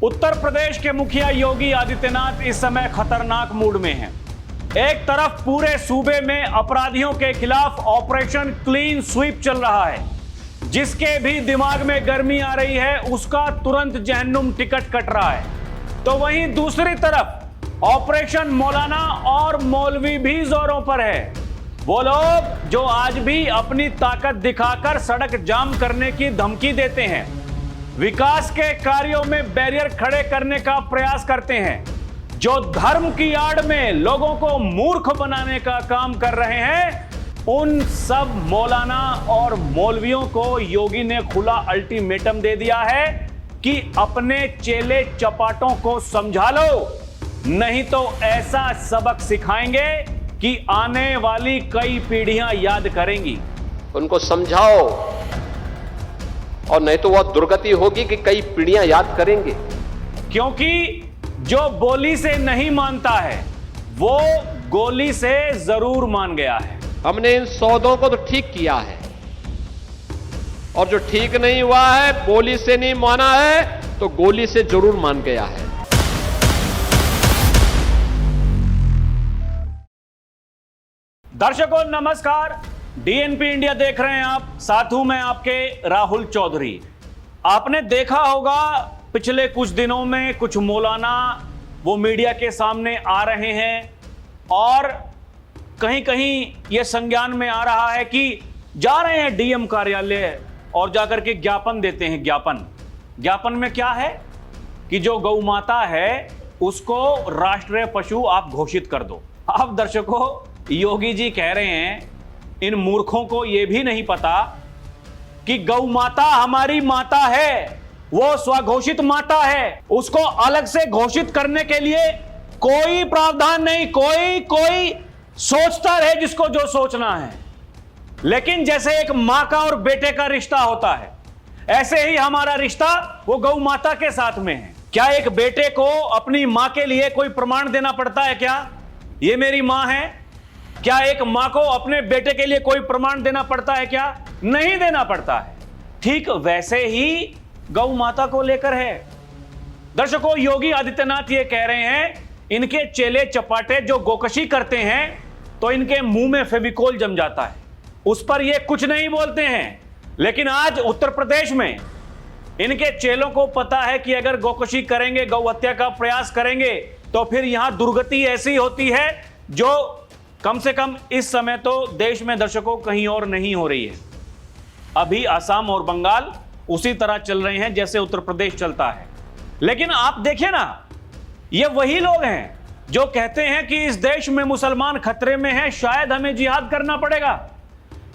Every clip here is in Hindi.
उत्तर प्रदेश के मुखिया योगी आदित्यनाथ इस समय खतरनाक मूड में हैं। एक तरफ पूरे सूबे में अपराधियों के खिलाफ ऑपरेशन क्लीन स्वीप चल रहा है। जिसके भी दिमाग में गर्मी आ रही है उसका तुरंत जहन्नुम टिकट कट रहा है। तो वहीं दूसरी तरफ ऑपरेशन मौलाना और मौलवी भी जोरों पर है। वो लोग जो आज भी अपनी ताकत दिखाकर सड़क जाम करने की धमकी देते हैं, विकास के कार्यों में बैरियर खड़े करने का प्रयास करते हैं, जो धर्म की आड़ में लोगों को मूर्ख बनाने का काम कर रहे हैं, उन सब मौलाना और मौलवियों को योगी ने खुला अल्टीमेटम दे दिया है कि अपने चेले चपाटों को समझा लो, नहीं तो ऐसा सबक सिखाएंगे कि आने वाली कई पीढ़ियां याद करेंगी। उनको समझाओ और नहीं तो वह दुर्गति होगी कि कई पीढ़ियां याद करेंगे। क्योंकि जो बोली से नहीं मानता है वो गोली से जरूर मान गया है। हमने इन सौदों को तो ठीक किया है और जो ठीक नहीं हुआ है, बोली से नहीं माना है तो गोली से जरूर मान गया है। दर्शकों नमस्कार, डीएनपी इंडिया देख रहे हैं आप, साथ हूं मैं आपके राहुल चौधरी। आपने देखा होगा पिछले कुछ दिनों में कुछ मौलाना वो मीडिया के सामने आ रहे हैं और कहीं कहीं ये संज्ञान में आ रहा है कि जा रहे हैं डीएम कार्यालय और जाकर के ज्ञापन देते हैं। ज्ञापन में क्या है कि जो गौ माता है उसको राष्ट्रीय पशु आप घोषित कर दो। अब दर्शकों, योगी जी कह रहे हैं इन मूर्खों को यह भी नहीं पता कि गौ माता हमारी माता है, वो स्वघोषित माता है, उसको अलग से घोषित करने के लिए कोई प्रावधान नहीं। कोई सोचता रहे जिसको जो सोचना है। लेकिन जैसे एक मां का और बेटे का रिश्ता होता है, ऐसे ही हमारा रिश्ता वो गौ माता के साथ में है। क्या एक बेटे को अपनी मां के लिए कोई प्रमाण देना पड़ता है? क्या ये मेरी मां है? क्या एक मां को अपने बेटे के लिए कोई प्रमाण देना पड़ता है? क्या नहीं देना पड़ता है। ठीक वैसे ही गौ माता को लेकर है। दर्शकों, योगी आदित्यनाथ ये कह रहे हैं इनके चेले चपाटे जो गोकशी करते हैं तो इनके मुंह में फेविकोल जम जाता है, उस पर ये कुछ नहीं बोलते हैं। लेकिन आज उत्तर प्रदेश में इनके चेलों को पता है कि अगर गोकशी करेंगे, गौ हत्या का प्रयास करेंगे तो फिर यहां दुर्गति ऐसी होती है जो कम से कम इस समय तो देश में दर्शकों कहीं और नहीं हो रही है। अभी असम और बंगाल उसी तरह चल रहे हैं जैसे उत्तर प्रदेश चलता है। लेकिन आप देखिए ना, ये वही लोग हैं जो कहते हैं कि इस देश में मुसलमान खतरे में हैं, शायद हमें जिहाद करना पड़ेगा।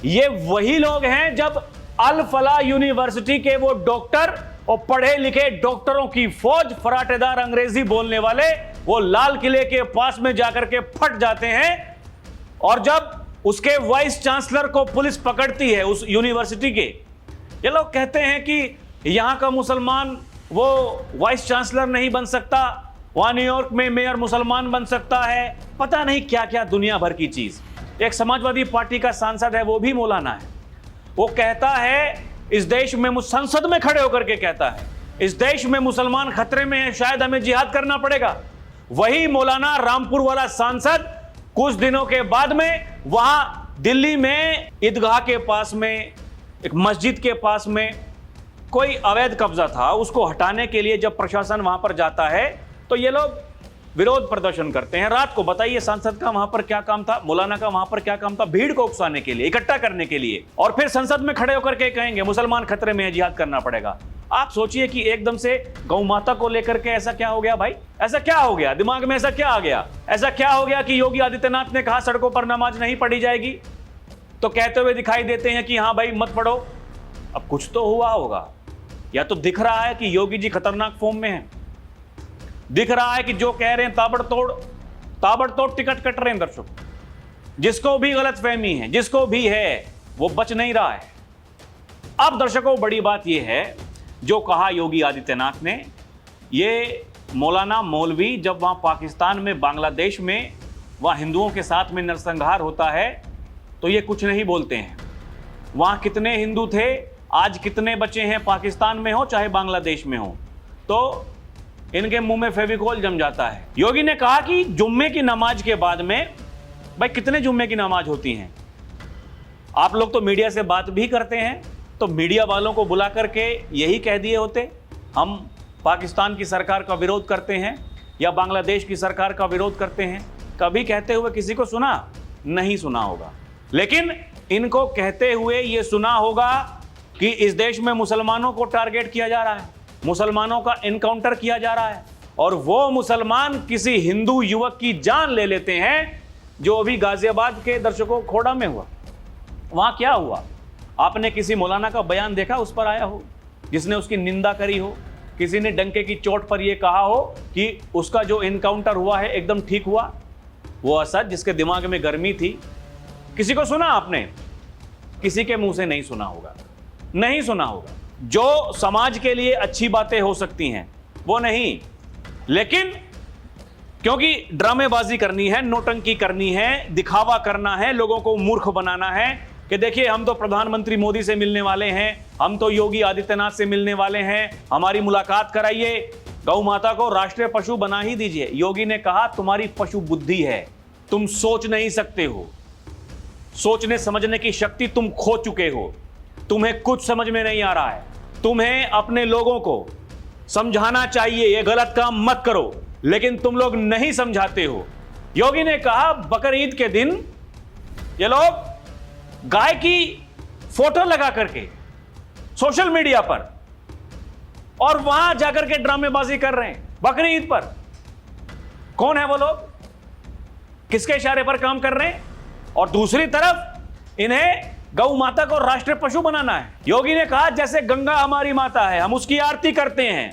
ये वही लोग हैं जब अल फला यूनिवर्सिटी के वो डॉक्टर और पढ़े लिखे डॉक्टरों की फौज, फराटेदार अंग्रेजी बोलने वाले, वो लाल किले के पास में जाकर के फट जाते हैं और जब उसके वाइस चांसलर को पुलिस पकड़ती है उस यूनिवर्सिटी के, ये लोग कहते हैं कि यहां का मुसलमान वो वाइस चांसलर नहीं बन सकता, वहां न्यूयॉर्क में मेयर मुसलमान बन सकता है, पता नहीं क्या क्या दुनिया भर की चीज। एक समाजवादी पार्टी का सांसद है, वो भी मौलाना है, वो कहता है इस देश में, संसद में खड़े होकर के कहता है इस देश में मुसलमान खतरे में है, शायद हमें जिहाद करना पड़ेगा। वही मौलाना रामपुर वाला सांसद कुछ दिनों के बाद में वहां दिल्ली में ईदगाह के पास में, एक मस्जिद के पास में कोई अवैध कब्जा था, उसको हटाने के लिए जब प्रशासन वहां पर जाता है तो ये लोग विरोध प्रदर्शन करते हैं। रात को बताइए सांसद का वहां पर क्या काम था, मौलाना का वहां पर क्या काम था? भीड़ को उकसाने के लिए, इकट्ठा करने के लिए, और फिर संसद में खड़े होकर के कहेंगे मुसलमान खतरे में है, जिहाद करना पड़ेगा। आप सोचिए कि एकदम से गौ माता को लेकर के ऐसा क्या हो गया भाई? ऐसा क्या हो गया? दिमाग में ऐसा क्या आ गया? ऐसा क्या हो गया कि योगी आदित्यनाथ ने कहा सड़कों पर नमाज नहीं पढ़ी जाएगी, तो कहते हुए दिखाई देते हैं कि हाँ भाई मत पढ़ो। अब कुछ तो हुआ होगा, या तो दिख रहा है कि योगी जी खतरनाक फॉर्म में है, दिख रहा है कि जो कह रहे हैं ताबड़तोड़ टिकट कट रहे हैं। दर्शक, जिसको भी गलतफहमी है, जिसको भी है, वो बच नहीं रहा है। अब दर्शकों, बड़ी बात यह है जो कहा योगी आदित्यनाथ ने, ये मौलाना मौलवी जब वहां पाकिस्तान में, बांग्लादेश में वहां हिंदुओं के साथ में नरसंहार होता है तो ये कुछ नहीं बोलते हैं। वहां कितने हिंदू थे, आज कितने बचे हैं, पाकिस्तान में हो चाहे बांग्लादेश में हो, तो इनके मुंह में फेविकोल जम जाता है। योगी ने कहा कि जुम्मे की नमाज के बाद में, भाई कितने जुम्मे की नमाज होती हैं? आप लोग तो मीडिया से बात भी करते हैं, तो मीडिया वालों को बुला करके यही कह दिए होते हम पाकिस्तान की सरकार का विरोध करते हैं या बांग्लादेश की सरकार का विरोध करते हैं। कभी कहते हुए किसी को सुना? नहीं सुना होगा। लेकिन इनको कहते हुए ये सुना होगा कि इस देश में मुसलमानों को टारगेट किया जा रहा है, मुसलमानों का एनकाउंटर किया जा रहा है, और वो मुसलमान किसी हिंदू युवक की जान ले लेते हैं, जो अभी गाजियाबाद के दर्शकों खोड़ा में हुआ। वहां क्या हुआ? आपने किसी मौलाना का बयान देखा उस पर आया हो, जिसने उसकी निंदा करी हो? किसी ने डंके की चोट पर यह कहा हो कि उसका जो एनकाउंटर हुआ है एकदम ठीक हुआ? वो असद जिसके दिमाग में गर्मी थी, किसी को सुना आपने? किसी के मुंह से नहीं सुना होगा, नहीं सुना होगा। जो समाज के लिए अच्छी बातें हो सकती हैं वो नहीं, लेकिन क्योंकि ड्रामेबाजी करनी है, नोटंकी करनी है, दिखावा करना है, लोगों को मूर्ख बनाना है कि देखिए हम तो प्रधानमंत्री मोदी से मिलने वाले हैं, हम तो योगी आदित्यनाथ से मिलने वाले हैं, हमारी मुलाकात कराइए, गौ माता को राष्ट्रीय पशु बना ही दीजिए। योगी ने कहा तुम्हारी पशु बुद्धि है, तुम सोच नहीं सकते हो, सोचने समझने की शक्ति तुम खो चुके हो, तुम्हें कुछ समझ में नहीं आ रहा है, तुम्हें अपने लोगों को समझाना चाहिए ये गलत काम मत करो, लेकिन तुम लोग नहीं समझाते हो। योगी ने कहा बकरीद के दिन ये लोग गाय की फोटो लगा करके सोशल मीडिया पर और वहां जाकर के ड्रामेबाजी कर रहे हैं बकरीद पर। कौन है वो लोग? किसके इशारे पर काम कर रहे हैं? और दूसरी तरफ इन्हें गौ माता को राष्ट्रीय पशु बनाना है। योगी ने कहा जैसे गंगा हमारी माता है, हम उसकी आरती करते हैं,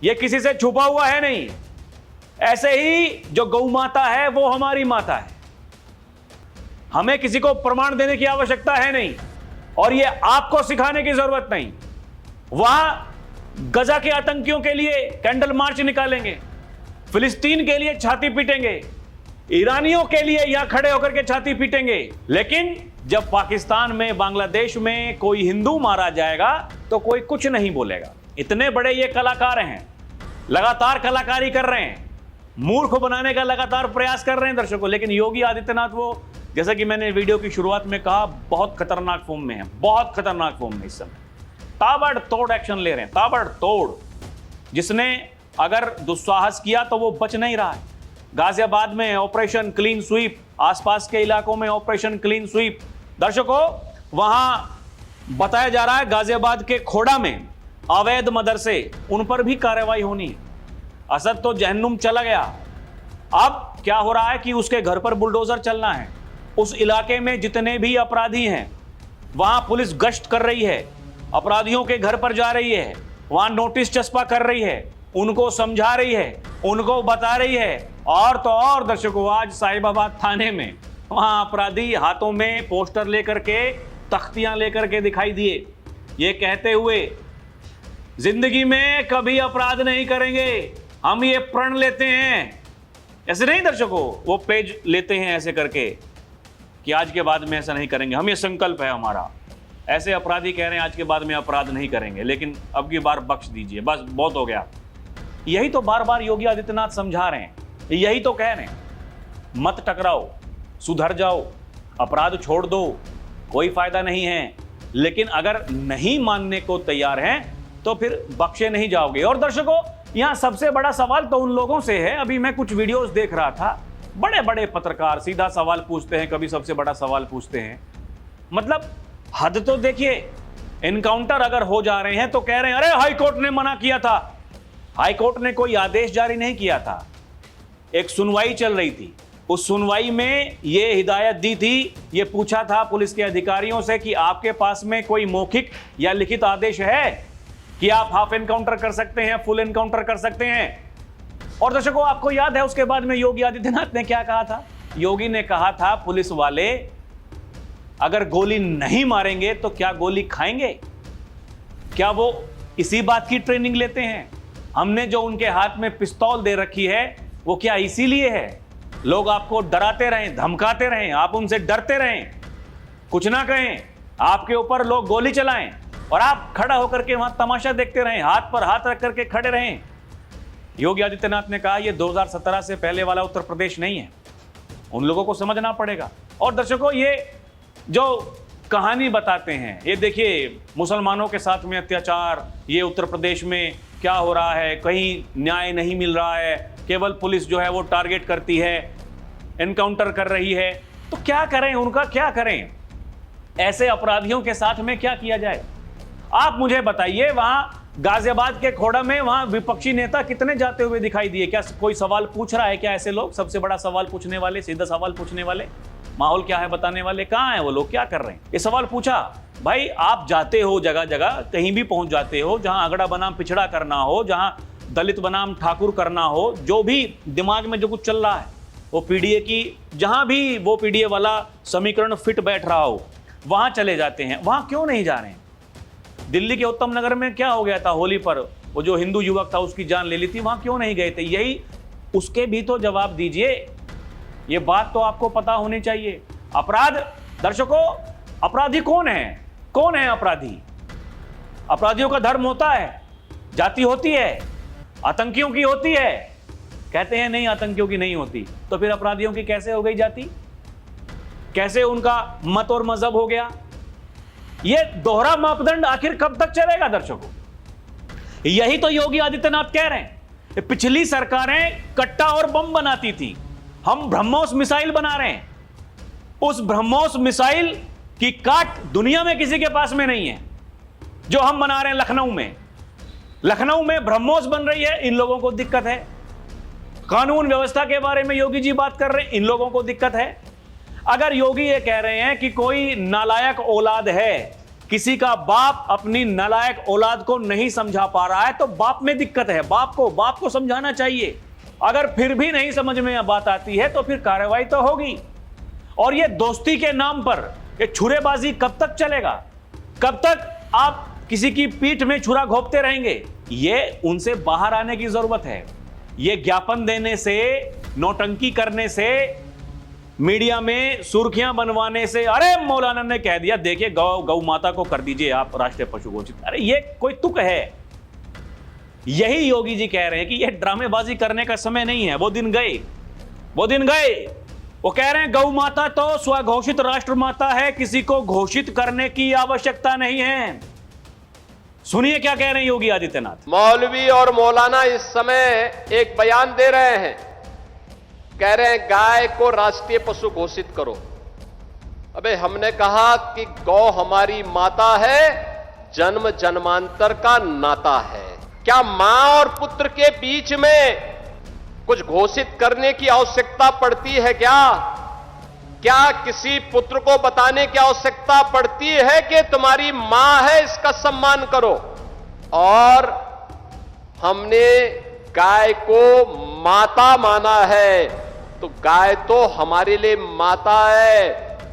यह किसी से छुपा हुआ है नहीं, ऐसे ही जो गौ माता है वो हमारी माता है, हमें किसी को प्रमाण देने की आवश्यकता है नहीं, और ये आपको सिखाने की जरूरत नहीं। वहां गजा के आतंकियों के लिए कैंडल मार्च निकालेंगे, फिलिस्तीन के लिए छाती पीटेंगे, ईरानियों के लिए यहां खड़े होकर के छाती पीटेंगे, लेकिन जब पाकिस्तान में, बांग्लादेश में कोई हिंदू मारा जाएगा तो कोई कुछ नहीं बोलेगा। इतने बड़े ये कलाकार हैं, लगातार कलाकारी कर रहे हैं, मूर्ख बनाने का लगातार प्रयास कर रहे हैं दर्शकों। लेकिन योगी आदित्यनाथ वो, जैसा कि मैंने वीडियो की शुरुआत में कहा, बहुत खतरनाक फॉर्म में है, बहुत खतरनाक फॉर्म में इस समय ताबड़तोड़ एक्शन ले रहे हैं, ताबड़तोड़। जिसने अगर दुस्साहस किया तो वो बच नहीं रहा है। गाजियाबाद में ऑपरेशन क्लीन स्वीप, आसपास के इलाकों में ऑपरेशन क्लीन स्वीप। दर्शकों, वहां बताया जा रहा है गाजियाबाद के खोड़ा में अवैध मदरसे, उन पर भी कार्रवाई होनी है। असद तो जहन्नुम चला गया, अब क्या हो रहा है कि उसके घर पर बुलडोजर चलना है। उस इलाके में जितने भी अपराधी हैं वहां पुलिस गश्त कर रही है, अपराधियों के घर पर जा रही है, वहां नोटिस चस्पा कर रही है, उनको समझा रही है, उनको बता रही है। और तो और दर्शकों, आज साहिबाबाद थाने में वहां अपराधी हाथों में पोस्टर लेकर के, तख्तियां लेकर के दिखाई दिए, ये कहते हुए जिंदगी में कभी अपराध नहीं करेंगे, हम ये प्रण लेते हैं। ऐसे नहीं दर्शकों, वो पेज लेते हैं ऐसे करके कि आज के बाद में ऐसा नहीं करेंगे, हम ये संकल्प है हमारा। ऐसे अपराधी कह रहे हैं आज के बाद में अपराध नहीं करेंगे, लेकिन अब की बार बख्श दीजिए, बस बहुत हो गया। यही तो बार बार योगी आदित्यनाथ समझा रहे हैं, यही तो कह रहे हैं, मत टकराओ, सुधर जाओ, अपराध छोड़ दो, कोई फायदा नहीं है। लेकिन अगर नहीं मानने को तैयार हैं तो फिर बख्शे नहीं जाओगे। और दर्शकों, यहां सबसे बड़ा सवाल तो उन लोगों से है, अभी मैं कुछ वीडियोस देख रहा था, बड़े बड़े पत्रकार सीधा सवाल पूछते हैं, कभी सबसे बड़ा सवाल पूछते हैं। मतलब हद तो देखिए, एनकाउंटर अगर हो जा रहे हैं तो कह रहे हैं अरे हाईकोर्ट ने मना किया था। हाईकोर्ट ने कोई आदेश जारी नहीं किया था, एक सुनवाई चल रही थी, उस सुनवाई में यह हिदायत दी थी, यह पूछा था पुलिस के अधिकारियों से कि आपके पास में कोई मौखिक या लिखित आदेश है कि आप हाफ एनकाउंटर कर सकते हैं, फुल एनकाउंटर कर सकते हैं। और दर्शकों, आपको याद है उसके बाद में योगी आदित्यनाथ ने क्या कहा था? योगी ने कहा था पुलिस वाले अगर गोली नहीं मारेंगे तो क्या गोली खाएंगे? क्या वो इसी बात की ट्रेनिंग लेते हैं? हमने जो उनके हाथ में पिस्तौल दे रखी है वो क्या इसीलिए है? लोग आपको डराते रहें, धमकाते रहें, आप उनसे डरते रहें, कुछ ना कहें, आपके ऊपर लोग गोली चलाएं और आप खड़ा होकर के वहां तमाशा देखते रहें, हाथ पर हाथ रख करके खड़े रहें। योगी आदित्यनाथ ने कहा ये 2017 से पहले वाला उत्तर प्रदेश नहीं है, उन लोगों को समझना पड़ेगा। और दर्शकों, ये जो कहानी बताते हैं, ये देखिए मुसलमानों के साथ में अत्याचार, ये उत्तर प्रदेश में क्या हो रहा है, कहीं न्याय नहीं मिल रहा है, केवल पुलिस जो है वो टारगेट करती है, एनकाउंटर कर रही है। तो क्या करें, उनका क्या करें, ऐसे अपराधियों के साथ में क्या किया जाए? आप मुझे बताइए, वहां गाजियाबाद के खोड़ा में वहां विपक्षी नेता कितने जाते हुए दिखाई दिए? क्या कोई सवाल पूछ रहा है क्या? ऐसे लोग, सबसे बड़ा सवाल पूछने वाले, सीधा सवाल पूछने वाले, माहौल क्या है बताने वाले, कहां है वो लोग? क्या कर रहे हैं? ये सवाल पूछा? भाई आप जाते हो जगह जगह, कहीं भी पहुंच जाते हो, जहां अगड़ा बनाम पिछड़ा करना हो, जहां दलित बनाम ठाकुर करना हो, जो भी दिमाग में जो कुछ चल रहा है, वो पीडीए की, जहां भी वो पीडीए वाला समीकरण फिट बैठ रहा हो, वहां चले जाते हैं। वहां क्यों नहीं जा रहे हैं? दिल्ली के उत्तम नगर में क्या हो गया था होली पर, वो जो हिंदू युवक था उसकी जान ले ली थी, वहां क्यों नहीं गए थे? यही, उसके भी तो जवाब दीजिए। ये बात तो आपको पता होनी चाहिए। अपराध, दर्शकों, अपराधी कौन है? कौन है अपराधी? अपराधियों का धर्म होता है, जाति होती है, आतंकियों की होती है। कहते हैं नहीं, आतंकियों की नहीं होती, तो फिर अपराधियों की कैसे हो गई जाति? कैसे उनका मत और मजहब हो गया? ये दोहरा मापदंड आखिर कब तक चलेगा दर्शकों? यही तो योगी आदित्यनाथ कह रहे हैं। पिछली सरकारें कट्टा और बम बनाती थी, हम ब्रह्मोस मिसाइल बना रहे हैं। उस ब्रह्मोस मिसाइल की काट दुनिया में किसी के पास में नहीं है, जो हम बना रहे हैं लखनऊ में। लखनऊ में ब्रह्मोस बन रही है, इन लोगों को दिक्कत है। कानून व्यवस्था के बारे में योगी जी बात कर रहे हैं, इन लोगों को दिक्कत है। अगर योगी ये कह रहे हैं कि कोई नालायक औलाद है, किसी का बाप अपनी नालायक औलाद को नहीं समझा पा रहा है, तो बाप में दिक्कत है, बाप को समझाना चाहिए। अगर फिर भी नहीं समझ में बात आती है तो फिर कार्रवाई तो होगी। और ये दोस्ती के नाम पर ये छुरेबाजी कब तक चलेगा? कब तक आप किसी की पीठ में छुरा घोंपते रहेंगे? ये उनसे बाहर आने की जरूरत है। ये ज्ञापन देने से, नौटंकी करने से, मीडिया में सुर्खियां बनवाने से, अरे मौलाना ने कह दिया, देखिए गौ माता को कर दीजिए आप राष्ट्रीय पशु घोषित, अरे ये कोई तुक है? यही योगी जी कह रहे हैं कि यह ड्रामेबाजी करने का समय नहीं है, वो दिन गए, वो दिन गए। वो कह रहे हैं गौ माता तो स्वघोषित राष्ट्र माता है, किसी को घोषित करने की आवश्यकता नहीं है। सुनिए क्या कह रहे हैं योगी आदित्यनाथ। मौलवी और मौलाना इस समय एक बयान दे रहे हैं, कह रहे हैं गाय को राष्ट्रीय पशु घोषित करो। अबे हमने कहा कि गौ हमारी माता है, जन्म जन्मांतर का नाता है। क्या मां और पुत्र के बीच में कुछ घोषित करने की आवश्यकता पड़ती है क्या? क्या किसी पुत्र को बताने की आवश्यकता पड़ती है कि तुम्हारी मां है, इसका सम्मान करो? और हमने गाय को माता माना है, तो गाय तो हमारे लिए माता है,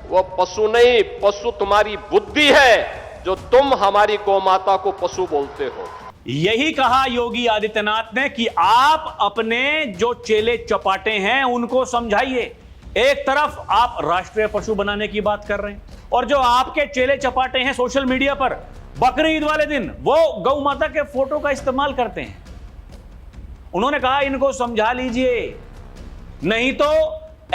वो पशु नहीं। पशु तुम्हारी बुद्धि है, जो तुम हमारी गौ माता को पशु बोलते हो। यही कहा योगी आदित्यनाथ ने कि आप अपने जो चेले चपाटे हैं उनको समझाइए। एक तरफ आप राष्ट्रीय पशु बनाने की बात कर रहे हैं, और जो आपके चेले चपाटे हैं सोशल मीडिया पर बकरी ईद वाले दिन वो गौ माता के फोटो का इस्तेमाल करते हैं। उन्होंने कहा इनको समझा लीजिए, नहीं तो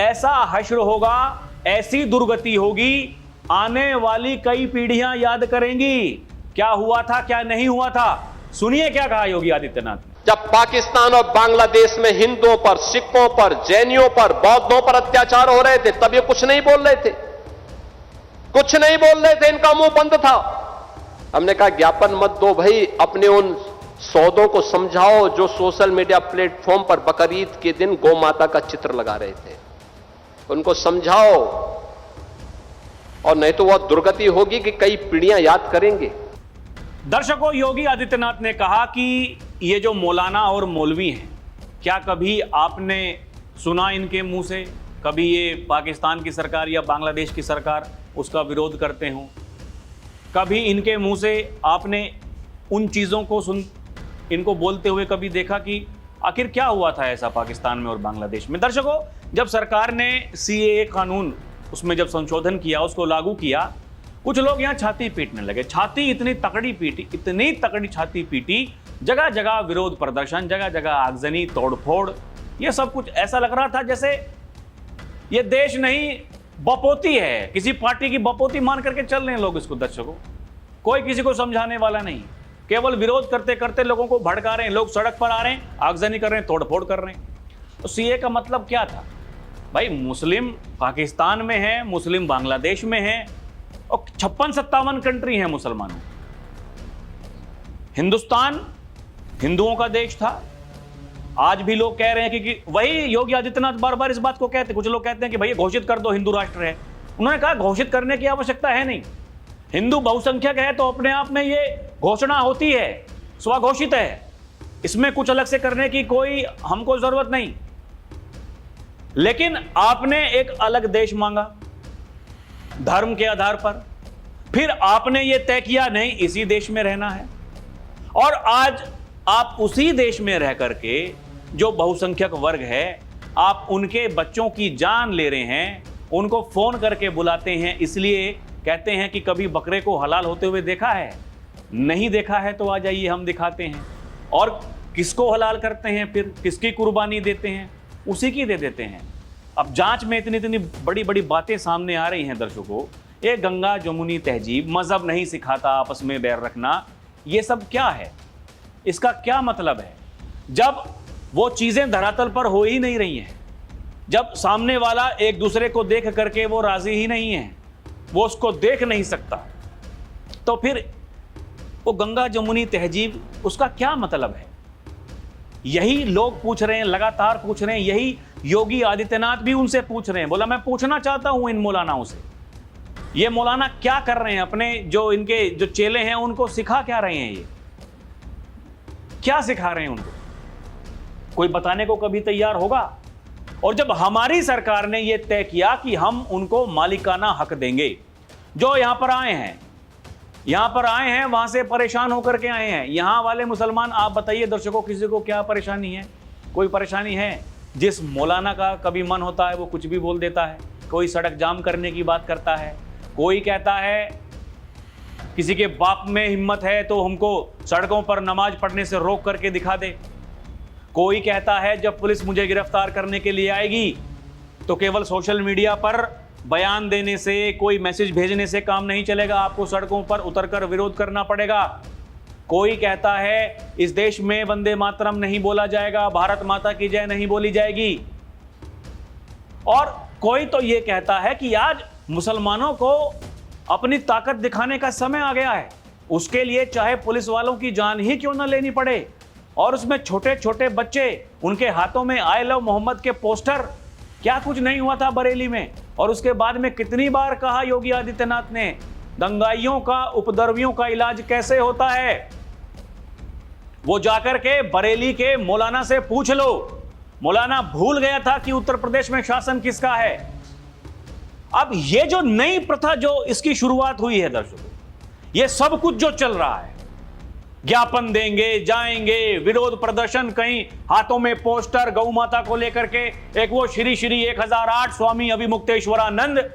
ऐसा हश्र होगा, ऐसी दुर्गति होगी, आने वाली कई पीढ़ियां याद करेंगी क्या हुआ था, क्या नहीं हुआ था। सुनिए क्या कहा योगी आदित्यनाथ। जब पाकिस्तान और बांग्लादेश में हिंदुओं पर, सिखों पर, जैनियों पर, बौद्धों पर अत्याचार हो रहे थे, तब ये कुछ नहीं बोल रहे थे, कुछ नहीं बोल रहे थे, इनका मुंह बंद था। हमने कहा ज्ञापन मत दो भाई, अपने उन सौदों को समझाओ जो सोशल मीडिया प्लेटफॉर्म पर बकरीद के दिन गौ माता का चित्र लगा रहे थे, उनको समझाओ, और नहीं तो वह दुर्गति होगी कि कई पीढ़ियां याद करेंगे। दर्शकों, योगी आदित्यनाथ ने कहा कि ये जो मौलाना और मौलवी हैं, क्या कभी आपने सुना इनके मुंह से कभी ये पाकिस्तान की सरकार या बांग्लादेश की सरकार उसका विरोध करते हों? कभी इनके मुंह से आपने उन चीज़ों को इनको बोलते हुए कभी देखा कि आखिर क्या हुआ था ऐसा पाकिस्तान में और बांग्लादेश में? दर्शकों, जब सरकार ने CAA कानून, उसमें जब संशोधन किया, उसको लागू किया, कुछ लोग यहाँ छाती पीटने लगे, छाती इतनी तकड़ी छाती पीटी, जगह जगह विरोध प्रदर्शन, जगह जगह आगजनी, तोड़फोड़, ये सब कुछ ऐसा लग रहा था जैसे ये देश नहीं बपोती है, किसी पार्टी की बपोती मान करके चल रहे हैं लोग इसको। दर्शकों, कोई किसी को समझाने वाला नहीं, केवल विरोध करते करते लोगों को भड़का रहे हैं, लोग सड़क पर आ रहे हैं, आगजनी कर रहे हैं, तोड़फोड़ कर रहे हैं। तो सीए का मतलब क्या था भाई? मुस्लिम पाकिस्तान में है, मुस्लिम बांग्लादेश में है, और 56-57 कंट्री हैं मुसलमानों। हिंदुस्तान हिंदुओं का देश था। आज भी लोग कह रहे हैं कि वही योगी आदित्यनाथ बार बार इस बात को कहते हैं। कुछ लोग कहते हैं कि भैया घोषित कर दो हिंदू राष्ट्र है। उन्होंने कहा घोषित करने की आवश्यकता है नहीं, हिंदू बहुसंख्यक है तो अपने आप में ये घोषणा होती है, स्वघोषित है, इसमें कुछ अलग से करने की कोई हमको जरूरत नहीं। लेकिन आपने एक अलग देश मांगा धर्म के आधार पर, फिर आपने ये तय किया नहीं इसी देश में रहना है, और आज आप उसी देश में रह करके जो बहुसंख्यक वर्ग है, आप उनके बच्चों की जान ले रहे हैं, उनको फोन करके बुलाते हैं, इसलिए कहते हैं कि कभी बकरे को हलाल होते हुए देखा है? नहीं देखा है तो आ जाइए हम दिखाते हैं। और किसको हलाल करते हैं, फिर किसकी कुर्बानी देते हैं? उसी की दे देते हैं। अब जांच में इतनी इतनी बड़ी बड़ी बातें सामने आ रही हैं दर्शकों। ये गंगा जमुनी तहजीब, मजहब नहीं सिखाता आपस में बैर रखना, ये सब क्या है? इसका क्या मतलब है? जब वो चीजें धरातल पर हो ही नहीं रही हैं, जब सामने वाला एक दूसरे को देख करके वो राजी ही नहीं है, वो उसको देख नहीं सकता, तो फिर वो गंगा जमुनी तहजीब, उसका क्या मतलब है? यही लोग पूछ रहे हैं, लगातार पूछ रहे हैं, यही योगी आदित्यनाथ भी उनसे पूछ रहे हैं। बोला मैं पूछना चाहता हूं इन मौलानाओं से, ये मौलाना क्या कर रहे हैं? अपने जो इनके जो चेले हैं उनको सिखा क्या रहे हैं? ये क्या सिखा रहे हैं उनको? कोई बताने को कभी तैयार होगा? और जब हमारी सरकार ने यह तय किया कि हम उनको मालिकाना हक देंगे, जो यहां पर आए हैं वहां से परेशान होकर के आए हैं, यहां वाले मुसलमान, आप बताइए दर्शकों, किसी को क्या परेशानी है? कोई परेशानी है? जिस मौलाना का कभी मन होता है वो कुछ भी बोल देता है, कोई सड़क जाम करने की बात करता है, कोई कहता है किसी के बाप में हिम्मत है तो हमको सड़कों पर नमाज पढ़ने से रोक करके दिखा दे, कोई कहता है जब पुलिस मुझे गिरफ्तार करने के लिए आएगी तो केवल सोशल मीडिया पर बयान देने से, कोई मैसेज भेजने से काम नहीं चलेगा, आपको सड़कों पर उतरकर विरोध करना पड़ेगा। कोई कहता है इस देश में वंदे मातरम नहीं बोला जाएगा, भारत माता की जय नहीं बोली जाएगी, और कोई तो ये कहता है कि आज मुसलमानों को अपनी ताकत दिखाने का समय आ गया है, उसके लिए चाहे पुलिस वालों की जान ही क्यों ना लेनी पड़े। और उसमें छोटे छोटे बच्चे, उनके हाथों में आई लव मोहम्मद के पोस्टर, क्या कुछ नहीं हुआ था बरेली में? और उसके बाद में कितनी बार कहा योगी आदित्यनाथ ने, दंगाइयों का, उपद्रवियों का इलाज कैसे होता है वो जाकर के बरेली के मौलाना से पूछ लो। मौलाना भूल गया था कि उत्तर प्रदेश में शासन किसका है। अब ये जो नई प्रथा, जो इसकी शुरुआत हुई है दर्शकों, ये सब कुछ जो चल रहा है, ज्ञापन देंगे, जाएंगे, विरोध प्रदर्शन, कहीं हाथों में पोस्टर गौ माता को लेकर के, एक वो श्री श्री 1008 स्वामी अभिमुक्तेश्वरानंद,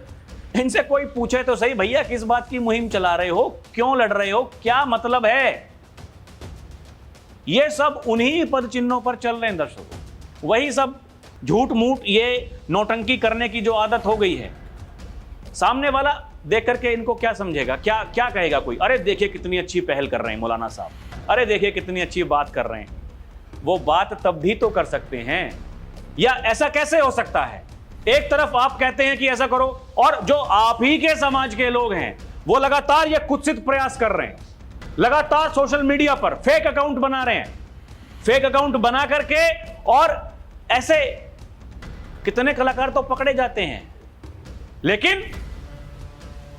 इनसे कोई पूछे तो सही, भैया किस बात की मुहिम चला रहे हो, क्यों लड़ रहे हो, क्या मतलब है? ये सब उन्हीं पद चिन्हों पर चल रहे हैं दर्शकों। वही सब झूठ मूठ, ये नौटंकी करने की जो आदत हो गई है। सामने वाला देख करके इनको क्या समझेगा, क्या क्या कहेगा कोई? अरे देखिए कितनी अच्छी पहल कर रहे हैं मौलाना साहब, अरे देखिए कितनी अच्छी बात कर रहे हैं। वो बात तब भी तो कर सकते हैं, या ऐसा कैसे हो सकता है? एक तरफ आप कहते हैं कि ऐसा करो, और जो आप ही के समाज के लोग हैं वो लगातार ये कुत्सित प्रयास कर रहे हैं, लगातार सोशल मीडिया पर फेक अकाउंट बना रहे हैं, फेक अकाउंट बना करके, और ऐसे कितने कलाकार तो पकड़े जाते हैं। लेकिन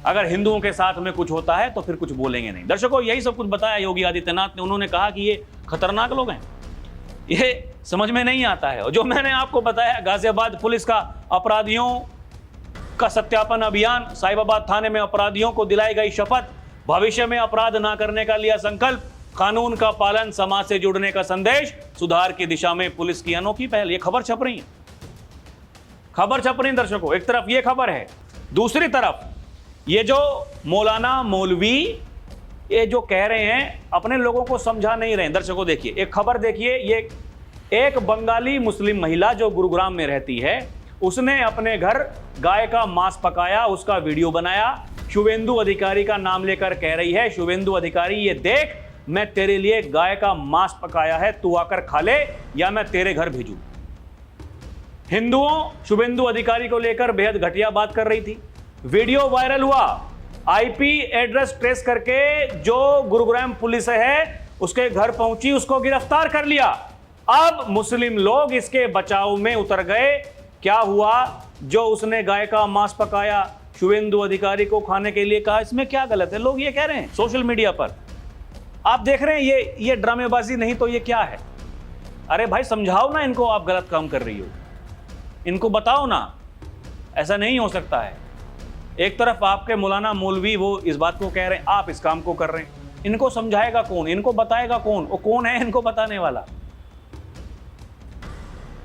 अगर हिंदुओं के साथ में कुछ होता है तो फिर कुछ बोलेंगे नहीं। दर्शकों, यही सब कुछ बताया योगी आदित्यनाथ ने। उन्होंने कहा कि ये खतरनाक लोग हैं, ये समझ में नहीं आता है। और जो मैंने आपको बताया, गाजियाबाद पुलिस का अपराधियों का सत्यापन अभियान, साहिबाबाद थाने में अपराधियों को दिलाई गई शपथ, भविष्य में अपराध ना करने का लिया संकल्प, कानून का पालन, समाज से जुड़ने का संदेश, सुधार की दिशा में पुलिस की अनोखी पहल। ये खबर छप रही है, खबर छप रही दर्शकों। एक तरफ ये खबर है, दूसरी तरफ ये जो मौलाना मौलवी ये जो कह रहे हैं अपने लोगों को समझा नहीं रहे हैं। दर्शकों देखिए एक खबर देखिए, ये एक बंगाली मुस्लिम महिला जो गुरुग्राम में रहती है उसने अपने घर गाय का मांस पकाया, उसका वीडियो बनाया, शुभेंदु अधिकारी का नाम लेकर कह रही है, शुभेंदु अधिकारी ये देख मैं तेरे लिए गाय का मांस पकाया है, तू आकर खा ले या मैं तेरे घर भेजूं। हिंदुओं शुभेंदु अधिकारी को लेकर बेहद घटिया बात कर रही थी। वीडियो वायरल हुआ, आईपी एड्रेस ट्रेस करके जो गुरुग्राम पुलिस है उसके घर पहुंची, उसको गिरफ्तार कर लिया। अब मुस्लिम लोग इसके बचाव में उतर गए। क्या हुआ? जो उसने गाय का मांस पकाया शुभेंदु अधिकारी को खाने के लिए कहा, इसमें क्या गलत है? लोग ये कह रहे हैं सोशल मीडिया पर। आप देख रहे हैं ये ड्रामेबाजी नहीं तो ये क्या है? अरे भाई समझाओ ना इनको, आप गलत काम कर रही हो, इनको बताओ ना, ऐसा नहीं हो सकता है। एक तरफ आपके मौलाना मौलवी वो इस बात को कह रहे हैं, आप इस काम को कर रहे हैं। इनको समझाएगा कौन? इनको बताएगा कौन? वो कौन है इनको बताने वाला?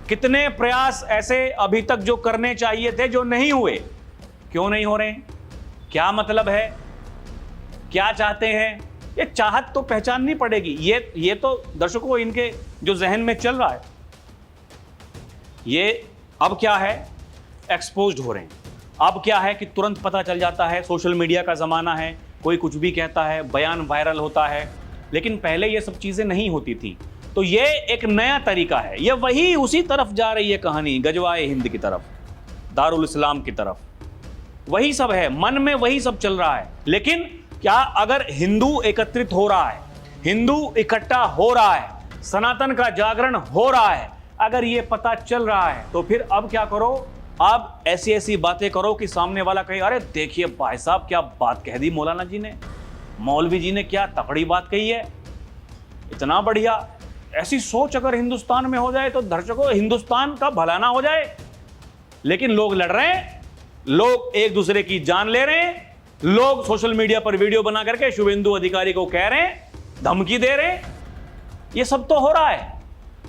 कितने प्रयास ऐसे अभी तक जो करने चाहिए थे जो नहीं हुए, क्यों नहीं हो रहे हैं? क्या मतलब है? क्या चाहते हैं? ये चाहत तो पहचाननी पड़ेगी। ये तो दर्शकों इनके जो जहन में चल रहा है, ये अब क्या है, एक्सपोज्ड हो रहे हैं। अब क्या है कि तुरंत पता चल जाता है, सोशल मीडिया का ज़माना है, कोई कुछ भी कहता है, बयान वायरल होता है। लेकिन पहले ये सब चीज़ें नहीं होती थी। तो ये एक नया तरीका है। ये वही उसी तरफ जा रही है कहानी, गजवाए हिंद की तरफ, दारुल इस्लाम की तरफ। वही सब है, मन में वही सब चल रहा है। लेकिन क्या अगर हिंदू एकत्रित हो रहा है, हिंदू इकट्ठा हो रहा है, सनातन का जागरण हो रहा है, अगर ये पता चल रहा है तो फिर अब क्या करो? आप ऐसी ऐसी बातें करो कि सामने वाला कहे, अरे देखिए भाई साहब क्या बात कह दी मौलाना जी ने, मौलवी जी ने क्या तगड़ी बात कही है, इतना बढ़िया। ऐसी सोच अगर हिंदुस्तान में हो जाए तो दर्शकों हिंदुस्तान का भला ना हो जाए। लेकिन लोग लड़ रहे हैं, लोग एक दूसरे की जान ले रहे हैं, लोग सोशल मीडिया पर वीडियो बना करके शुभेंदु अधिकारी को कह रहे हैं, धमकी दे रहे हैं। ये सब तो हो रहा है।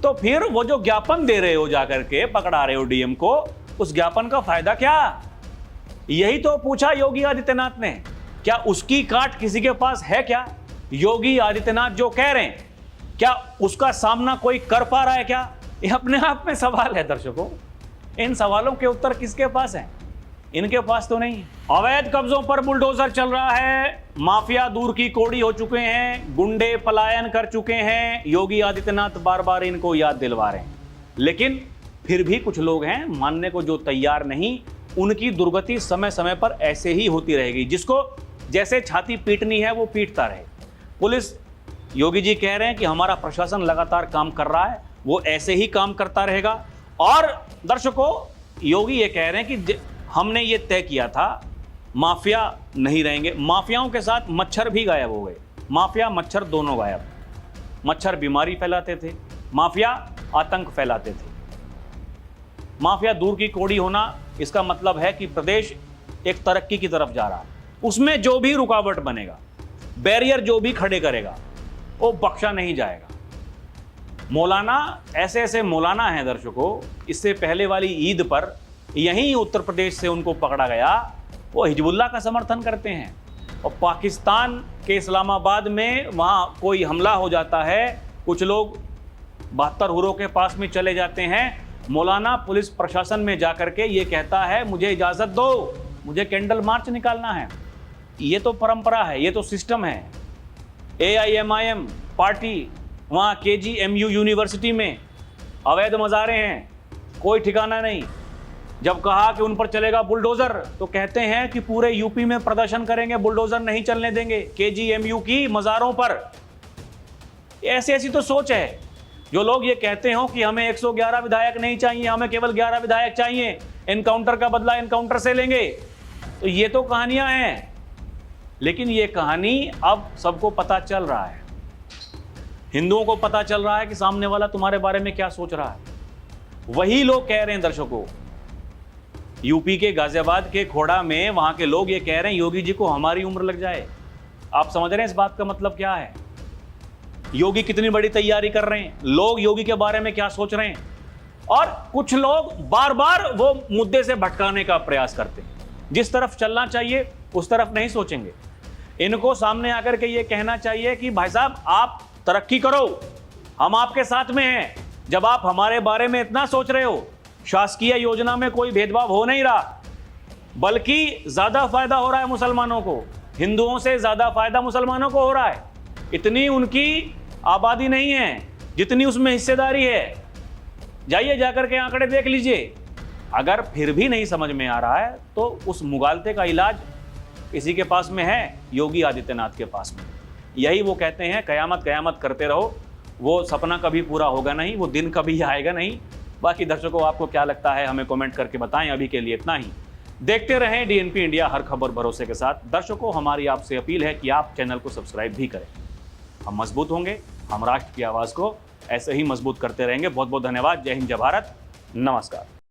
तो फिर वो जो ज्ञापन दे रहे हो जाकर के पकड़ा रहे हो डीएम को, उस ज्ञापन का फायदा क्या? यही तो पूछा योगी आदित्यनाथ ने। क्या उसकी काट किसी के पास है क्या? योगी आदित्यनाथ जो कह रहे हैं, क्या उसका सामना कोई कर पा रहा है क्या? ये अपने आप में सवाल है दर्शकों। इन सवालों के उत्तर किसके पास हैं? इनके पास तो नहीं। अवैध कब्जों पर बुलडोजर चल रहा है, माफिया दूर की कौड़ी हो चुके हैं, गुंडे पलायन कर चुके हैं। योगी आदित्यनाथ बार बार इनको याद दिलवा रहे हैं, लेकिन फिर भी कुछ लोग हैं मानने को जो तैयार नहीं। उनकी दुर्गति समय समय पर ऐसे ही होती रहेगी। जिसको जैसे छाती पीटनी है वो पीटता रहे। पुलिस, योगी जी कह रहे हैं कि हमारा प्रशासन लगातार काम कर रहा है, वो ऐसे ही काम करता रहेगा। और दर्शकों योगी ये कह रहे हैं कि हमने ये तय किया था माफिया नहीं रहेंगे। माफियाओं के साथ मच्छर भी गायब हो गए। माफिया मच्छर दोनों गायब। मच्छर बीमारी फैलाते थे, माफिया आतंक फैलाते थे। माफिया दूर की कौड़ी होना इसका मतलब है कि प्रदेश एक तरक्की की तरफ जा रहा है। उसमें जो भी रुकावट बनेगा, बैरियर जो भी खड़े करेगा, वो बख्शा नहीं जाएगा। मौलाना ऐसे ऐसे मौलाना हैं दर्शकों, इससे पहले वाली ईद पर यहीं उत्तर प्रदेश से उनको पकड़ा गया। वो हिजबुल्लाह का समर्थन करते हैं और पाकिस्तान के इस्लामाबाद में वहाँ कोई हमला हो जाता है, कुछ लोग 72 हुरों के पास में चले जाते हैं। मौलाना पुलिस प्रशासन में जाकर के ये कहता है मुझे इजाज़त दो, मुझे कैंडल मार्च निकालना है। ये तो परंपरा है, ये तो सिस्टम है। AIMIM पार्टी वहाँ KGMU यूनिवर्सिटी में अवैध मज़ारे हैं, कोई ठिकाना नहीं। जब कहा कि उन पर चलेगा बुलडोज़र तो कहते हैं कि पूरे यूपी में प्रदर्शन करेंगे, बुलडोज़र नहीं चलने देंगे KGMU की मज़ारों पर। ऐसी ऐसी तो सोच है। जो लोग ये कहते हो कि हमें 111 विधायक नहीं चाहिए, हमें केवल 11 विधायक चाहिए, एनकाउंटर का बदला एनकाउंटर से लेंगे, तो ये तो कहानियां हैं। लेकिन ये कहानी अब सबको पता चल रहा है, हिंदुओं को पता चल रहा है कि सामने वाला तुम्हारे बारे में क्या सोच रहा है। वही लोग कह रहे हैं दर्शकों, यूपी के गाजियाबाद के खोड़ा में वहां के लोग ये कह रहे हैं योगी जी को हमारी उम्र लग जाए। आप समझ रहे हैं इस बात का मतलब क्या है? योगी कितनी बड़ी तैयारी कर रहे हैं, लोग योगी के बारे में क्या सोच रहे हैं। और कुछ लोग बार बार वो मुद्दे से भटकाने का प्रयास करते हैं। जिस तरफ चलना चाहिए उस तरफ नहीं सोचेंगे। इनको सामने आकर के ये कहना चाहिए कि भाई साहब आप तरक्की करो, हम आपके साथ में हैं। जब आप हमारे बारे में इतना सोच रहे हो, शासकीय योजना में कोई भेदभाव हो नहीं रहा, बल्कि ज्यादा फायदा हो रहा है मुसलमानों को, हिंदुओं से ज्यादा फायदा मुसलमानों को हो रहा है। इतनी उनकी आबादी नहीं है जितनी उसमें हिस्सेदारी है। जाइए जाकर के आंकड़े देख लीजिए। अगर फिर भी नहीं समझ में आ रहा है तो उस मुगालते का इलाज इसी के पास में है, योगी आदित्यनाथ के पास में। यही वो कहते हैं कयामत कयामत करते रहो, वो सपना कभी पूरा होगा नहीं, वो दिन कभी आएगा नहीं। बाकी दर्शकों आपको क्या लगता है हमें कमेंट करके बताएं। अभी के लिए इतना ही। देखते रहें डीएनपी इंडिया, हर खबर भरोसे के साथ। दर्शकों हमारी आपसे अपील है कि आप चैनल को सब्सक्राइब भी करें। हम मजबूत होंगे, हम राष्ट्र की आवाज़ को ऐसे ही मजबूत करते रहेंगे। बहुत बहुत धन्यवाद। जय हिंद, जय भारत, नमस्कार।